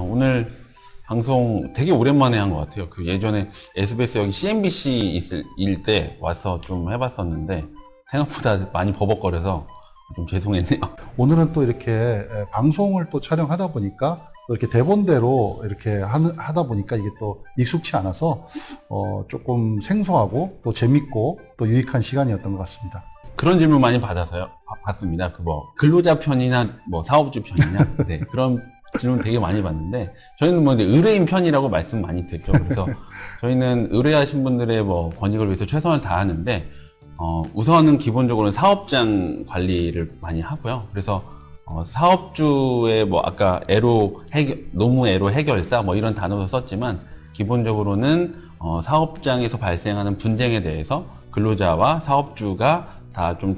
오늘 방송 되게 오랜만에 한 것 같아요. 그 예전에 SBS 여기 CNBC 있을 때 와서 좀 해봤었는데 생각보다 많이 버벅거려서 좀 죄송했네요. 오늘은 또 이렇게 방송을 또 촬영하다 보니까 또 이렇게 대본대로 이렇게 하다 보니까 이게 또 익숙치 않아서 조금 생소하고 또 재밌고 또 유익한 시간이었던 것 같습니다. 그런 질문 많이 받습니다. 그 근로자 편이나 사업주 편이냐, 네, 그런 질문 되게 많이 받는데 저희는 이제 의뢰인 편이라고 말씀 많이 듣죠. 그래서 저희는 의뢰하신 분들의 권익을 위해서 최선을 다하는데 우선은 기본적으로는 사업장 관리를 많이 하고요. 그래서 사업주의 아까 노무 애로 해결사 이런 단어도 썼지만 기본적으로는 사업장에서 발생하는 분쟁에 대해서 근로자와 사업주가 다 좀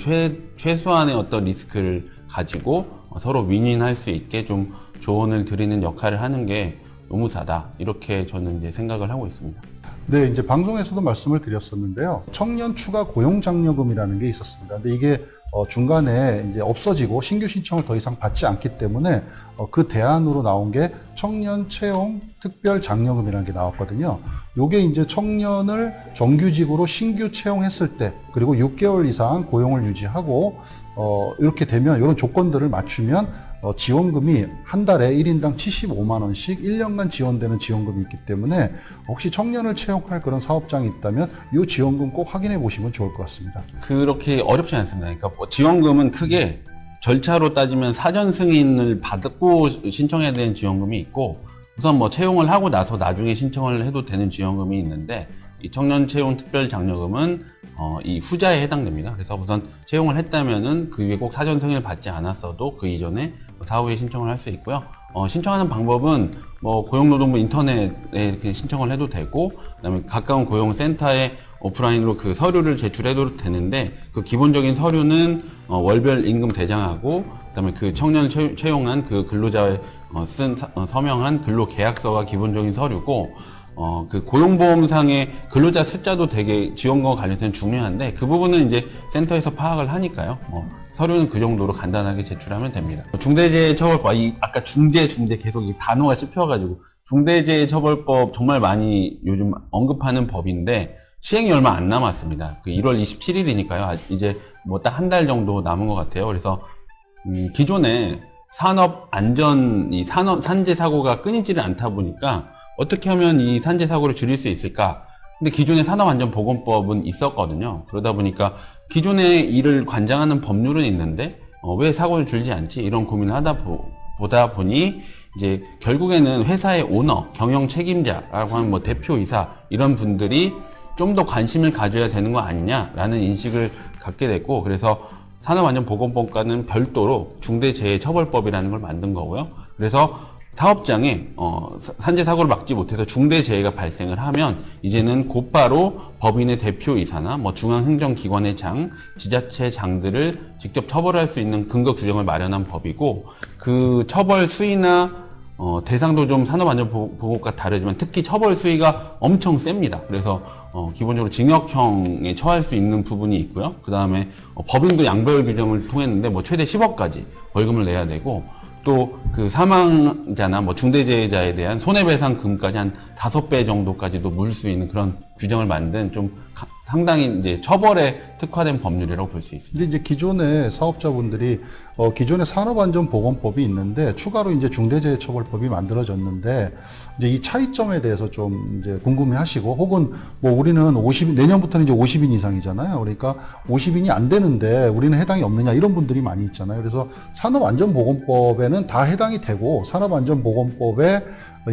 최소한의 어떤 리스크를 가지고 서로 윈윈할 수 있게 좀 조언을 드리는 역할을 하는 게 노무사다. 이렇게 저는 이제 생각을 하고 있습니다. 네, 이제 방송에서도 말씀을 드렸었는데요. 청년 추가 고용 장려금이라는 게 있었습니다. 근데 이게 중간에 이제 없어지고 신규 신청을 더 이상 받지 않기 때문에 그 대안으로 나온 게 청년 채용 특별 장려금이라는 게 나왔거든요. 요게 이제 청년을 정규직으로 신규 채용했을 때 그리고 6개월 이상 고용을 유지하고 이렇게 되면 이런 조건들을 맞추면 지원금이 한 달에 1인당 75만 원씩 1년간 지원되는 지원금이 있기 때문에 혹시 청년을 채용할 그런 사업장이 있다면 이 지원금 꼭 확인해 보시면 좋을 것 같습니다. 그렇게 어렵지 않습니다. 그러니까 지원금은 크게 절차로 따지면 사전 승인을 받고 신청해야 되는 지원금이 있고 우선 채용을 하고 나서 나중에 신청을 해도 되는 지원금이 있는데 이 청년 채용 특별 장려금은 이 후자에 해당됩니다. 그래서 우선 채용을 했다면은 그 위에 꼭 사전 승인을 받지 않았어도 그 이전에 사후에 신청을 할 수 있고요. 신청하는 방법은 고용노동부 인터넷에 이렇게 신청을 해도 되고 그다음에 가까운 고용센터에 오프라인으로 그 서류를 제출해도 되는데 그 기본적인 서류는 월별 임금 대장하고 그다음에 그 청년을 채용한 그 근로자의 쓴 서명한 근로계약서가 기본적인 서류고 그 고용보험상의 근로자 숫자도 되게 지원과 관련해서는 중요한데 그 부분은 이제 센터에서 파악을 하니까요. 서류는 그 정도로 간단하게 제출하면 됩니다. 중대재해처벌법, 아까 중대 계속 이 단어가 씹혀가지고 중대재해처벌법 정말 많이 요즘 언급하는 법인데 시행이 얼마 안 남았습니다. 그 1월 27일이니까요. 이제 딱 한 달 정도 남은 것 같아요. 그래서 기존에 산재 사고가 끊이지를 않다 보니까 어떻게 하면 이 산재 사고를 줄일 수 있을까? 근데 기존에 산업안전보건법은 있었거든요. 그러다 보니까 기존에 이를 관장하는 법률은 있는데 왜 사고를 줄이지 않지? 이런 고민을 보다 보니 이제 결국에는 회사의 오너, 경영 책임자라고 하는 대표이사 이런 분들이 좀 더 관심을 가져야 되는 거 아니냐라는 인식을 갖게 됐고 그래서 산업안전보건법과는 별도로 중대재해처벌법이라는 걸 만든 거고요. 그래서 사업장에 산재 사고를 막지 못해서 중대 재해가 발생을 하면 이제는 곧바로 법인의 대표이사나 중앙행정기관의 장, 지자체 장들을 직접 처벌할 수 있는 근거 규정을 마련한 법이고 그 처벌 수위나 대상도 좀 산업안전보건법과 다르지만 특히 처벌 수위가 엄청 셉니다. 그래서 기본적으로 징역형에 처할 수 있는 부분이 있고요. 그 다음에 법인도 양별 규정을 통했는데 최대 10억까지 벌금을 내야 되고 또 그 사망자나 중대재해자에 대한 손해배상금까지 한 5배 정도까지도 물 수 있는 그런 규정을 만든 좀 상당히 이제 처벌에 특화된 법률이라고 볼 수 있습니다. 근데 이제 기존의 사업자분들이 기존의 산업안전보건법이 있는데 추가로 이제 중대재해처벌법이 만들어졌는데 이제 이 차이점에 대해서 좀 이제 궁금해하시고 혹은 우리는 내년부터는 이제 50인 이상이잖아요. 그러니까 50인이 안 되는데 우리는 해당이 없느냐 이런 분들이 많이 있잖아요. 그래서 산업안전보건법에는 다 해당이 되고 산업안전보건법에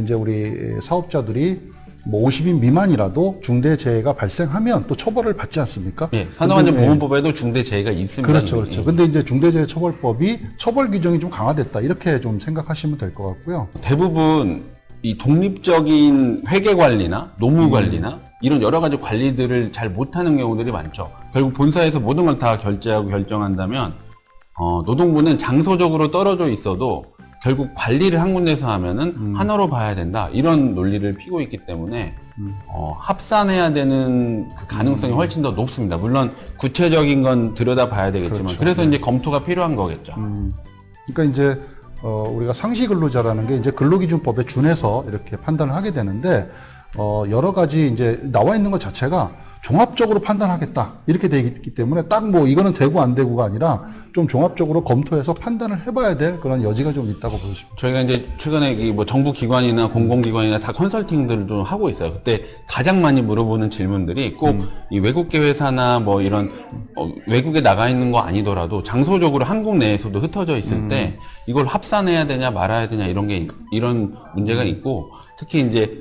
이제 우리 사업자들이 50인 미만이라도 중대재해가 발생하면 또 처벌을 받지 않습니까? 예, 산업안전보건법에도 중대재해가 있습니다. 그렇죠. 예. 근데 이제 중대재해처벌법이 처벌 규정이 좀 강화됐다. 이렇게 좀 생각하시면 될 것 같고요. 대부분 이 독립적인 회계 관리나 노무 관리나 이런 여러 가지 관리들을 잘 못하는 경우들이 많죠. 결국 본사에서 모든 걸 다 결제하고 결정한다면 노동부는 장소적으로 떨어져 있어도 결국 관리를 한 군데서 하면은 하나로 봐야 된다 이런 논리를 피고 있기 때문에 합산해야 되는 그 가능성이 훨씬 더 높습니다. 물론 구체적인 건 들여다봐야 되겠지만 그렇죠. 그래서 이제 검토가 필요한 거겠죠. 그러니까 이제 우리가 상시 근로자라는 게 이제 근로기준법에 준해서 이렇게 판단을 하게 되는데, 여러 가지 이제 나와 있는 것 자체가 종합적으로 판단하겠다 이렇게 돼 있기 때문에 딱 뭐 이거는 되고 안 되고가 아니라 좀 종합적으로 검토해서 판단을 해봐야 될 그런 여지가 좀 있다고 보십니다. 저희가 이제 최근에 이 뭐 정부 기관이나 공공기관이나 다 컨설팅들도 하고 있어요. 그때 가장 많이 물어보는 질문들이 꼭 이 외국계 회사나 뭐 이런 외국에 나가 있는 거 아니더라도 장소적으로 한국 내에서도 흩어져 있을 때 이걸 합산해야 되냐 말아야 되냐 이런 문제가 있고, 특히 이제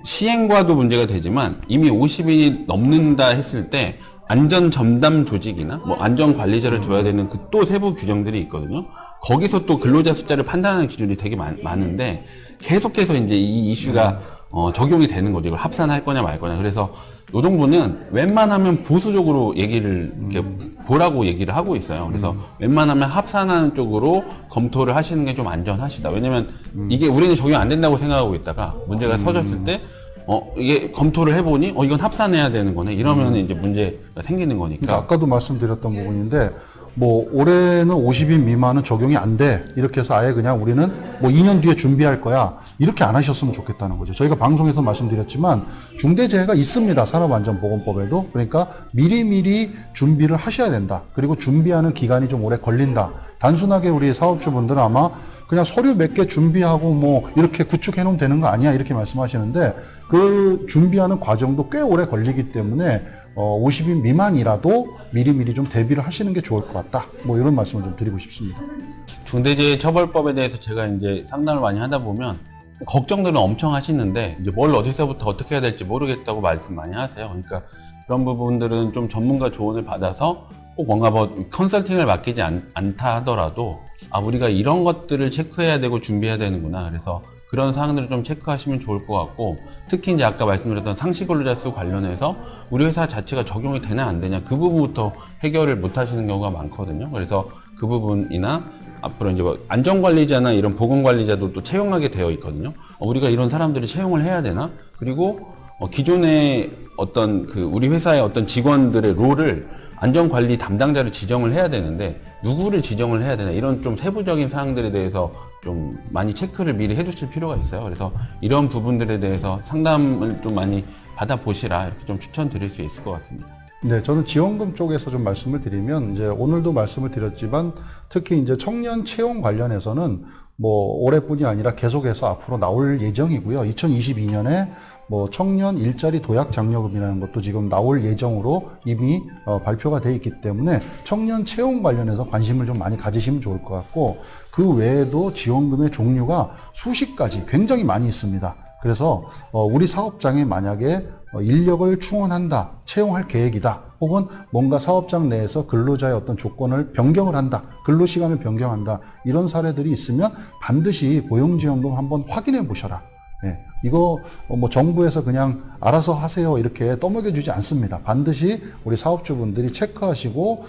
시행과도 문제가 되지만 이미 50인이 넘는다 했을 때 안전 전담 조직이나 뭐 안전 관리자를 줘야 되는 그 또 세부 규정들이 있거든요. 거기서 또 근로자 숫자를 판단하는 기준이 되게 많은데 계속해서 이제 이 이슈가 적용이 되는 거죠. 이걸 합산할 거냐 말 거냐. 그래서 노동부는 웬만하면 보수적으로 얘기를 이렇게 보라고 얘기를 하고 있어요. 그래서 웬만하면 합산하는 쪽으로 검토를 하시는 게 좀 안전하시다. 왜냐면 이게 우리는 적용 안 된다고 생각하고 있다가 문제가 터졌을 때 이게 검토를 해보니 이건 합산해야 되는 거네. 이러면 이제 문제가 생기는 거니까. 그러니까 아까도 말씀드렸던 부분인데, 뭐 올해는 50인 미만은 적용이 안 돼 이렇게 해서 아예 그냥 우리는 뭐 2년 뒤에 준비할 거야 이렇게 안 하셨으면 좋겠다는 거죠. 저희가 방송에서 말씀드렸지만 중대재해가 있습니다. 산업안전보건법에도. 그러니까 미리미리 준비를 하셔야 된다. 그리고 준비하는 기간이 좀 오래 걸린다. 단순하게 우리 사업주분들은 아마 그냥 서류 몇 개 준비하고 뭐 이렇게 구축해 놓으면 되는 거 아니야 이렇게 말씀하시는데, 그 준비하는 과정도 꽤 오래 걸리기 때문에 50인 미만이라도 미리미리 좀 대비를 하시는 게 좋을 것 같다. 뭐 이런 말씀을 좀 드리고 싶습니다. 중대재해처벌법에 대해서 제가 이제 상담을 많이 하다 보면 걱정들은 엄청 하시는데 이제 뭘 어디서부터 어떻게 해야 될지 모르겠다고 말씀 많이 하세요. 그러니까 그런 부분들은 좀 전문가 조언을 받아서 꼭 뭔가 뭐 컨설팅을 맡기지 않다 하더라도 우리가 이런 것들을 체크해야 되고 준비해야 되는구나. 그래서 그런 사항들을 좀 체크하시면 좋을 것 같고, 특히 이제 아까 말씀드렸던 상시 근로자 수 관련해서 우리 회사 자체가 적용이 되냐 안 되냐 그 부분부터 해결을 못 하시는 경우가 많거든요. 그래서 그 부분이나 앞으로 이제 뭐 안전관리자나 이런 보건관리자도 또 채용하게 되어 있거든요. 우리가 이런 사람들을 채용을 해야 되나? 그리고 기존의 어떤 그 우리 회사의 어떤 직원들의 롤을 안전관리 담당자를 지정을 해야 되는데 누구를 지정을 해야 되나, 이런 좀 세부적인 사항들에 대해서 좀 많이 체크를 미리 해주실 필요가 있어요. 그래서 이런 부분들에 대해서 상담을 좀 많이 받아보시라 이렇게 좀 추천드릴 수 있을 것 같습니다. 네, 저는 지원금 쪽에서 좀 말씀을 드리면, 이제 오늘도 말씀을 드렸지만 특히 이제 청년 채용 관련해서는 뭐 올해뿐이 아니라 계속해서 앞으로 나올 예정이고요. 2022년에 뭐 청년 일자리 도약 장려금이라는 것도 지금 나올 예정으로 이미 발표가 돼 있기 때문에 청년 채용 관련해서 관심을 좀 많이 가지시면 좋을 것 같고, 그 외에도 지원금의 종류가 수십 가지 굉장히 많이 있습니다. 그래서 우리 사업장에 만약에 인력을 충원한다, 채용할 계획이다, 혹은 뭔가 사업장 내에서 근로자의 어떤 조건을 변경을 한다, 근로시간을 변경한다, 이런 사례들이 있으면 반드시 고용지원금 한번 확인해 보셔라. 예, 이거 뭐 정부에서 그냥 알아서 하세요 이렇게 떠먹여주지 않습니다. 반드시 우리 사업주분들이 체크하시고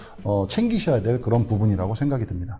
챙기셔야 될 그런 부분이라고 생각이 듭니다.